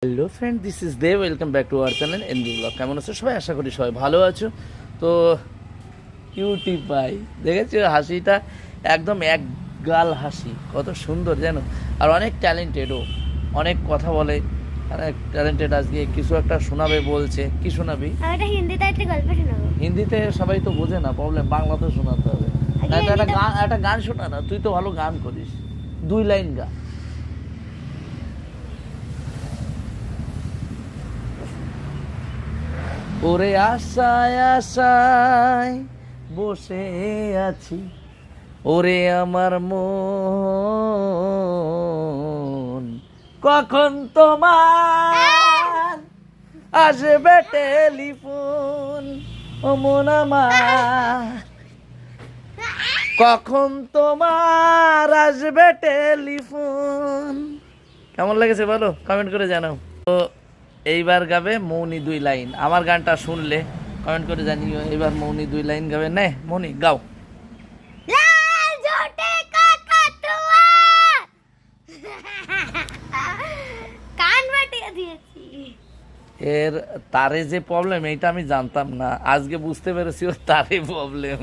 Hello friend, this is Dey. Welcome back to our channel NB blog. কেমন আছো সবাই? আশা করি সবাই ভালো আছো। তো কিউটি পাই দেখেছো হাসিটা, একদম এক গাল হাসি, কত সুন্দর জানো। আর অনেক ট্যালেন্টেডও, অনেক কথা বলে, অনেক ট্যালেন্টেড। আজকে কিছু একটা শোনাবে বলছে। কি শোনাবি? এটা হিন্দিতে একটা গল্প শোনাবো। হিন্দিতে সবাই তো বোঝে না, প্রবলেম। বাংলাতে শোনাতে হবে। একটা গান শোনা না, তুই তো ভালো গান করিস, 2 লাইন গান। ওরে আশায় আশায় বসে আছি, ওরে আমার মন, কখন তোমার আসবে টেলিফোন। ও মন আমার, কখন তোমার আসবে টেলিফোন। কেমন লেগেছে বলো, কমেন্ট করে জানাও। তো এইবার গাবে মৌনি 2 লাইন। আমার গানটা শুনলে কমেন্ট করে জানিও। এবার মৌনি 2 লাইন গাবে। নে মৌনি, গাও। লাল ঝোটে কাকাতুয়া কান ফাটিয়ে দিয়েছি। এর তারে যে প্রবলেম, এইটা আমি জানতাম না, আজকে বুঝতে পেরেছি ওর তারে প্রবলেম।